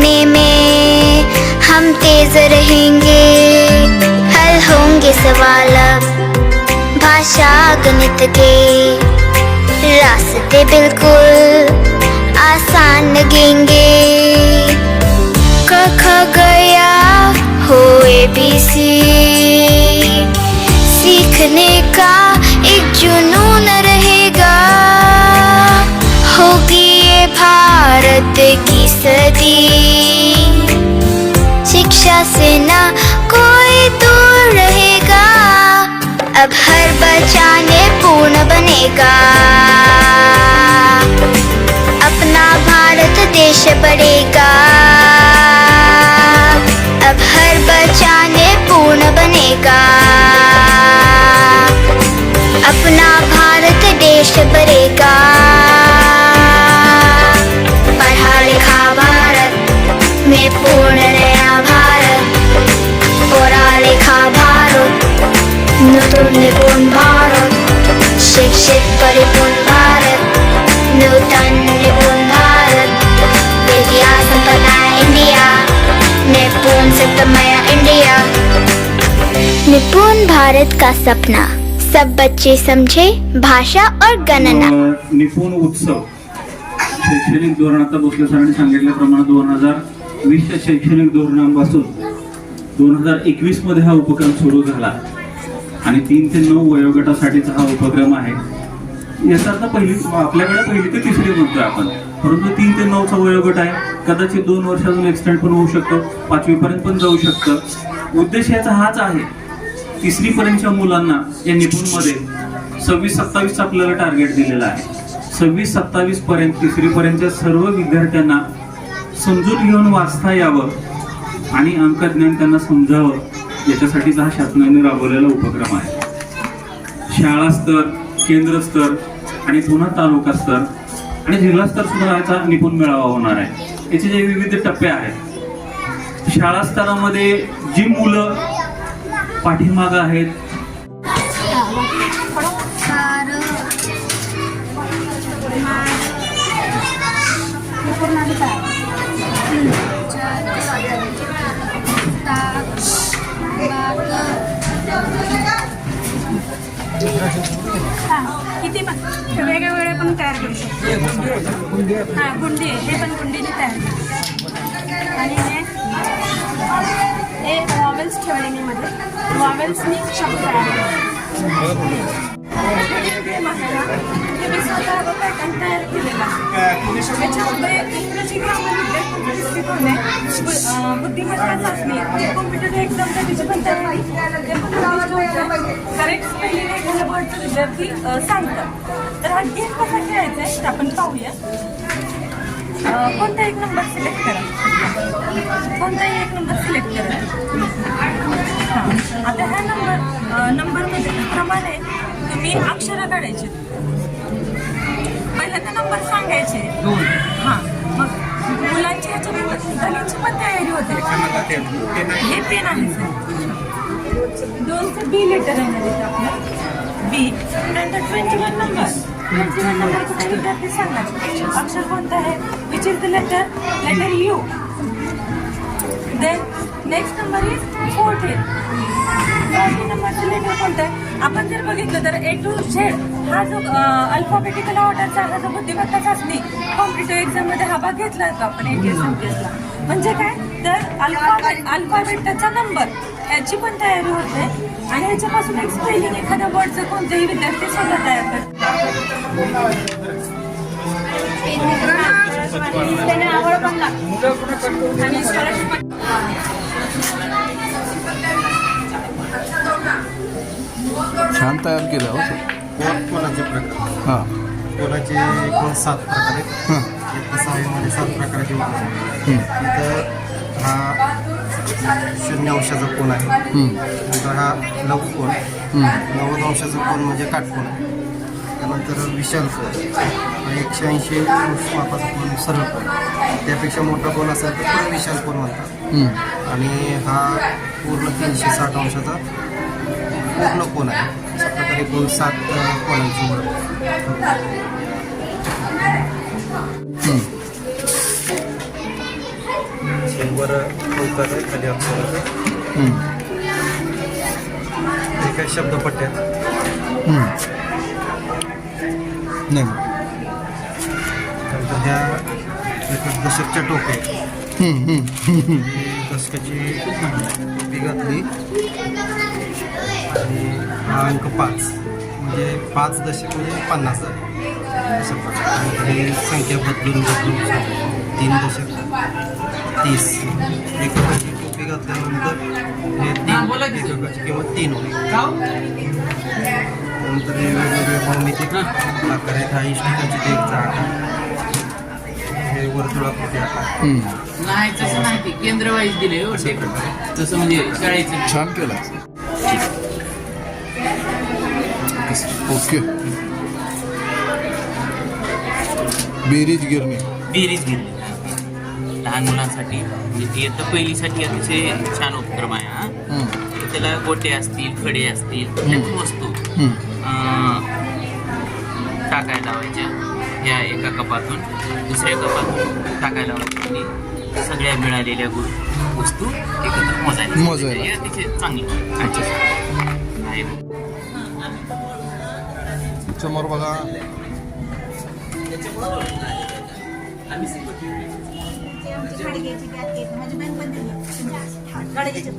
सीखने में हम तेज रहेंगे, हल होंगे सवाल अब भाषा गणित के, रास्ते बिल्कुल आसान लगेंगे। क ख गया हो ABC, सीखने का एक जुनून रहेगा, होगी ये भारत की सदी, शिक्षा से ना कोई दूर रहेगा, अब हर बच्चा निपुण बनेगा, अपना भारत देश बढ़ेगा, अब हर बच्चा निपुण बनेगा, अपना भारत देश बढ़ेगा। पढ़ा लिखा भारत में पूर्ण नया भारत, पढ़ा लिखा भारत नूतन निपुण भारत, शिक्षित परिपूर्ण भारत, नूतन निपुण भारत, विद्या संपन्न इंडिया, निपुण शिक्षामय इंडिया। निपुण भारत का सपना सब बच्चे समझे भाषा और गणना। निपुण उत्सव शैक्षणिक धोरण आता भोसले सरांनी सांगितल्याप्रमाणे 2020च्या शैक्षणिक धोरणापासून 2021 मध्ये हा उपक्रम सुरू झाला आणि 3 ते 9 वयोगटासाठीचा हा उपक्रम आहे। याचा अर्थ आपल्याकडे पहिली ते तिसरी म्हणतोय आपण, परंतु 3 ते 9चा वयोगट आहे, कदाचित 2 वर्ष अजून एक्सटेंड पण होऊ शकतो, 5वी पर्यंत पण जाऊ शकतं। उद्देश याचा हाच आहे, 3री पर्यंतच्या मुलांना या निपुण मध्ये 26-27 आपल्याला टार्गेट दिलेलं आहे। 26-27 पर्यंत 3री पर्यंतच्या सर्व विद्यार्थ्यांना समजून घेऊन वाचता यावं आणि अंकज्ञान त्यांना समजावं, याच्यासाठीचा हा शासनाने राबवलेला उपक्रम आहे। शाळा स्तर, केंद्र स्तर आणि पुन्हा तालुका स्तर आणि जिल्हा स्तर सुद्धा याचा निपुण मेळावा होणार आहे। याचे जे विविध टप्पे आहेत, शाळा स्तरामध्ये जी मुलं पाठीमाग आहेत, किती वेगवेगळे पण तयार करू शकतो। हा गुंडी, हे पण गुंडीने तयार करू आणि हे वॉवेल्स ठेवलेली मध्ये वॉवेल्सनी शब्द तयार मी स्वतः पॅटर्न तयार केलेला आहे। त्याच्यामध्ये इंग्रजी ग्रामर शिकवणे, बुद्धिमत्ता चाचणी, कॉम्प्युटर एक्झाम त्याची पण तयारी, करेक्ट स्पेलिंग एखाद्या वर्डचं विद्यार्थी सांगतात। तर हा गेम कसा खेळायचा आहे आपण पाहूया। कोणता एक नंबर सिलेक्ट करा, कोणताही एक नंबर सिलेक्ट करा। हां, आता ह्या नंबरमध्ये प्रमाणे तुम्ही अक्षरं काढायची, पहिला तर नंबर सांगायचे। हां, मग मुलांची ह्याच्याची पण तयारी होते। हे पेन आहे सर, 2चं B लेटर आहे ना आपलं B, नंतर 21 नंबर, 21 नंबर कुठे विद्यार्थी सांगायचे, अक्षर कोणतं आहे, which is the letter U, then next number is 14 नंबरचं लेटर कोणतं आहे। आपण जर बघितलं तर A to Z हा जो अल्फाबेटिकल ऑर्डरचा हा जो बुद्धिमत्ता चाचणी कॉम्पिटिटिव्ह एक्झाममध्ये हा भाग घेतला होता आपण ATS MTSला। म्हणजे काय तर अल्फाबेटचा नंबर याची पण तयारी होते आणि ह्याच्यापासून एक स्पेलिंग एखाद्या वर्डचं कोणतेही विद्यार्थी स्वतः तयार करतात। आवड पण लागते आणि छान तयार केलं होतं। कोणाचे प्रकार, हां, कोणाचे एकूण 7 प्रकार आहेत। एक 6मध्ये 7 प्रकारचे होते। इथं हा 0 अंशाचा कोण आहे, नंतर हा लघु कोण, 90 अंशाचा कोण म्हणजे काटकोण आहे, त्यानंतर विशाल कोण, 180 अंश मापाचा कोण सरळ कोण, त्यापेक्षा मोठा कोण असेल तर तो विशाल कोण म्हणतात, आणि हा पूर्ण 360 अंशाचा पूर्ण कोण आहे। अशा प्रकारे एकूण 7 कोणांची वर ओंकार आहे, खाली अक्षर आहे. हे काही शब्दपट्ट्या आहेत. नाही नंतर ह्या एक दशकच्या टोप्या आहेत. दशकाची टोपी घातली आणि हा अंक 5 म्हणजे 5 दशक म्हणजे 50 झाले. अशा प्रकारे हे संख्या बदलून 3 दशक 30. एककाची टोपी घातल्यानंतर हे 3 एककाची किंमत 3 होईल. नंतर हे वेगवेगळे भौमितिक आकार आहेत. हा इष्टिकाची देगचा आकार, हे वर्तुळाकृती आकार. नाही तसं नाही ते केंद्र वाईज दिले हो ते. तसं म्हणजे शाळेचं छान केलं. ओके. बेरीज गिरणी. बेरीज घेतली लहान मुलांसाठी म्हणजे इयत्ता पहिलीसाठी अतिशय छान उपक्रम आहे हा. त्याला गोटे असतील, खडे असतील, कुठल्या वस्तू टाकायला लावायच्या. या एका कपातून दुसऱ्या कपातून टाकायला लावायच्या आणि सगळ्या मिळालेल्या वस्तू एकत्र मोजायला. हे अतिशय चांगलं आहे. समोर बघा. गाडी घ्यायची, माझी बँक पण दिली. गाडी घ्यायची.